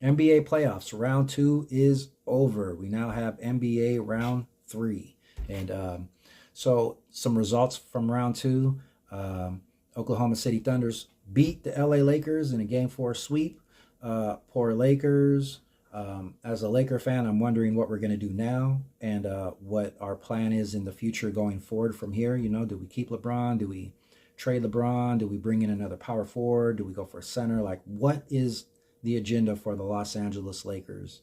NBA playoffs round two is over. We now have NBA round three, and so some results from round two. Oklahoma City Thunders beat the LA Lakers in a game four sweep. Poor Lakers. As a Laker fan, I'm wondering what we're going to do now and what our plan is in the future going forward from here. You know, do we keep LeBron? Do we trade LeBron? Do we bring in another power forward? Do we go for a center? Like, what is the agenda for the Los Angeles Lakers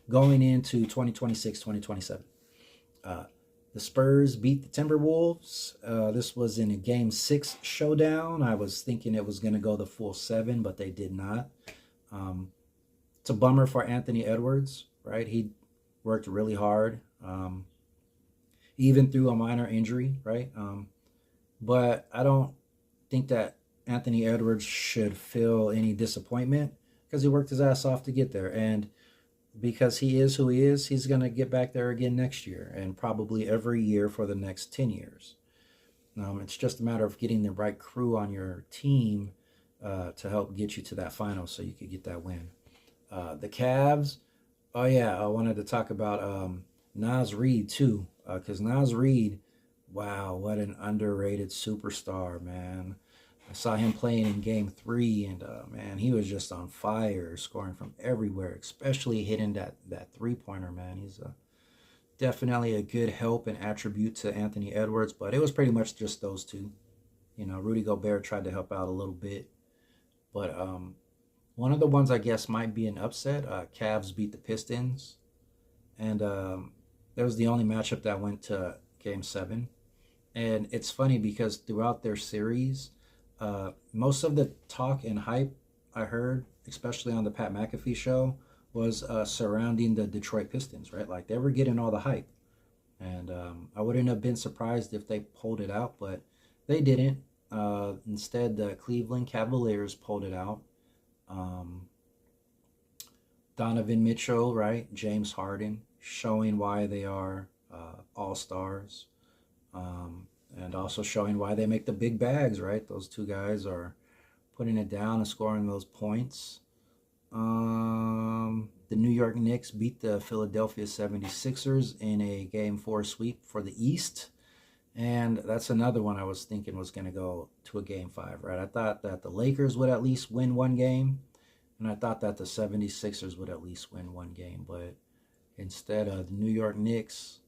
going into 2026, 2027? Uh, the Spurs beat the Timberwolves. This was in a game six showdown. I was thinking it was going to go the full seven, but they did not. Um, it's a bummer for Anthony Edwards, right? He worked really hard, even through a minor injury, right? But I don't think that Anthony Edwards should feel any disappointment because he worked his ass off to get there. And because he is who he is, he's going to get back there again next year and probably every year for the next 10 years. It's just a matter of getting the right crew on your team to help get you to that final so you could get that win. The Cavs, oh yeah, I wanted to talk about Nas Reed too, because Nas Reed, wow, what an underrated superstar, man. I saw him playing in game three, and man, he was just on fire, scoring from everywhere, especially hitting that three-pointer, man. He's definitely a good help and attribute to Anthony Edwards, but it was pretty much just those two. You know, Rudy Gobert tried to help out a little bit, but one of the ones I guess might be an upset. Cavs beat the Pistons, and that was the only matchup that went to Game Seven. And it's funny because throughout their series, most of the talk and hype I heard, especially on the Pat McAfee show, was surrounding the Detroit Pistons, right? Like they were getting all the hype. And I wouldn't have been surprised if they pulled it out, but they didn't. Instead, the Cleveland Cavaliers pulled it out. Um, Donovan Mitchell, right? James Harden, showing why they are all stars. And also showing why they make the big bags, right? Those two guys are putting it down and scoring those points. The New York Knicks beat the Philadelphia 76ers in a game four sweep for the East. And that's another one I was thinking was going to go to a game five, right? I thought that the Lakers would at least win one game. And I thought that the 76ers would at least win one game. But instead of the New York Knicks,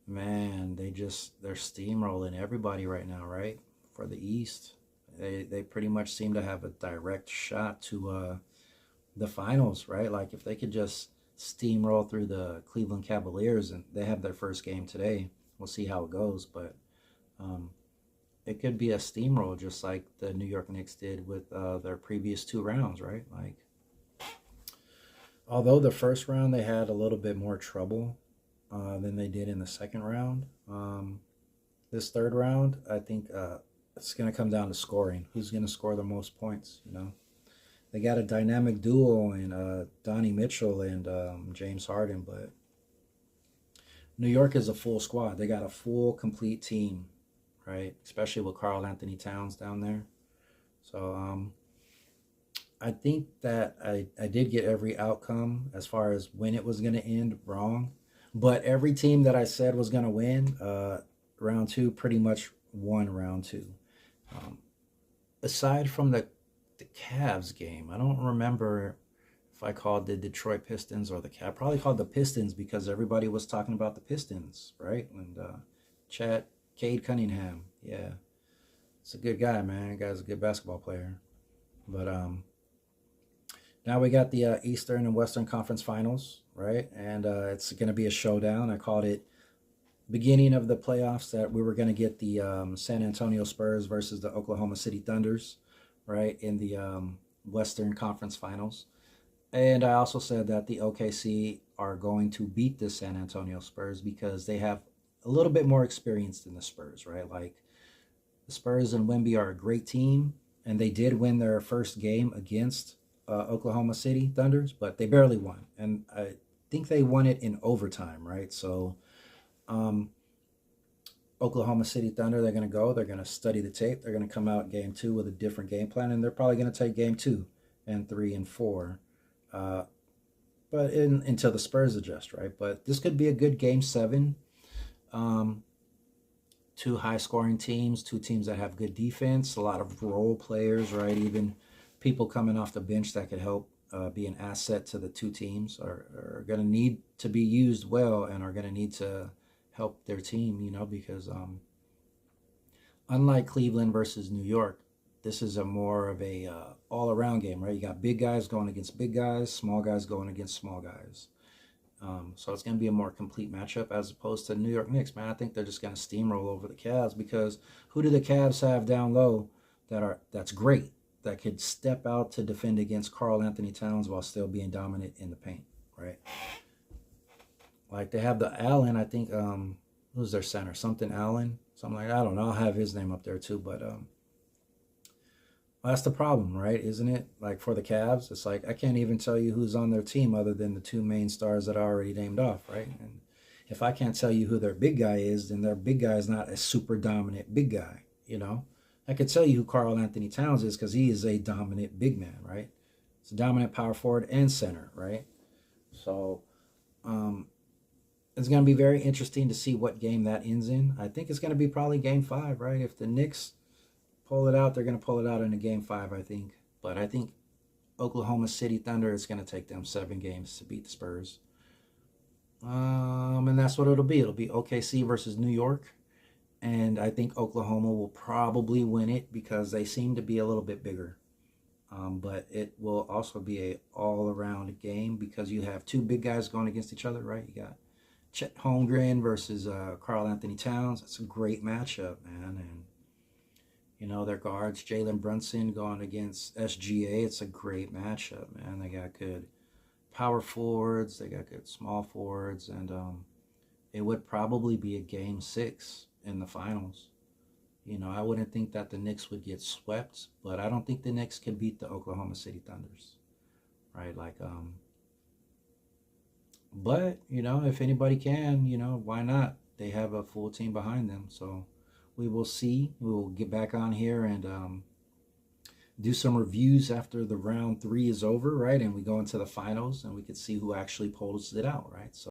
man, they're steamrolling everybody right now, right? For the East, they pretty much seem to have a direct shot to the finals, right? Like if they could just steamroll through the Cleveland Cavaliers, and they have their first game today. We'll see how it goes, but um, it could be a steamroll just like the New York Knicks did with their previous two rounds, right? Like although the first round they had a little bit more trouble than they did in the second round. This third round, I think it's going to come down to scoring. Who's going to score the most points? You know, they got a dynamic duo in Donnie Mitchell and James Harden, but New York is a full squad. They got a full, complete team, right? Especially with Karl Anthony Towns down there. So I think that I did get every outcome as far as when it was going to end wrong. But every team that I said was going to win round two pretty much won round two. Um, Aside from the Cavs game, I don't remember if I called the Detroit Pistons or the Cavs. I probably called the Pistons because everybody was talking about the Pistons, right? And Cade Cunningham, yeah, it's a good guy, man. The guy's a good basketball player. But now we got the Eastern and Western Conference Finals, right? And it's going to be a showdown. I called it beginning of the playoffs that we were going to get the San Antonio Spurs versus the Oklahoma City Thunders, right, in the Western Conference Finals. And I also said that the OKC are going to beat the San Antonio Spurs because they have a little bit more experience than the Spurs, right? Like the Spurs and Wemby are a great team, and they did win their first game against Oklahoma City Thunders, but they barely won. And I think they won it in overtime, right? So um, Oklahoma City Thunder, they're going to study the tape. They're going to come out game two with a different game plan, and they're probably going to take game two and three and four. Uh, but until the Spurs adjust, right? But this could be a good game seven. Um, Two high scoring teams, two teams that have good defense, a lot of role players, right? Even people coming off the bench that could help be an asset to the two teams are going to need to be used well and are going to need to help their team, because unlike Cleveland versus New York, this is a more of a all around game, right? You got big guys going against big guys, small guys going against small guys. So it's going to be a more complete matchup as opposed to New York Knicks, man. I think they're just going to steamroll over the Cavs because who do the Cavs have down low that's great, that could step out to defend against Karl Anthony Towns while still being dominant in the paint, right? Like they have the Allen, I think, who's their center? Something Allen, something like that. I don't know. I'll have his name up there too, but well, that's the problem, right? Isn't it? Like for the Cavs, it's like I can't even tell you who's on their team other than the two main stars that I already named off, right? And if I can't tell you who their big guy is, then their big guy is not a super dominant big guy, I could tell you who Karl Anthony Towns is because he is a dominant big man, right? It's a dominant power forward and center, right? So it's going to be very interesting to see what game that ends in. I think it's going to be probably game 5, right? If the Knicks pull it out, they're going to pull it out in a game 5, I think. But I think Oklahoma City Thunder, it's going to take them 7 games to beat the Spurs. And that's what it'll be. It'll be OKC versus New York. And I think Oklahoma will probably win it because they seem to be a little bit bigger. But it will also be a all-around game because you have two big guys going against each other, right? You got Chet Holmgren versus Karl Anthony Towns. That's a great matchup, man. And their guards, Jalen Brunson going against SGA. It's a great matchup, man. They got good power forwards. They got good small forwards. And it would probably be a game 6 in the finals. I wouldn't think that the Knicks would get swept, but I don't think the Knicks can beat the Oklahoma City Thunders, right? Like, but, if anybody can, why not? They have a full team behind them, so we will see. We will get back on here and do some reviews after the round 3 is over, right? And we go into the finals and we can see who actually pulls it out, right? So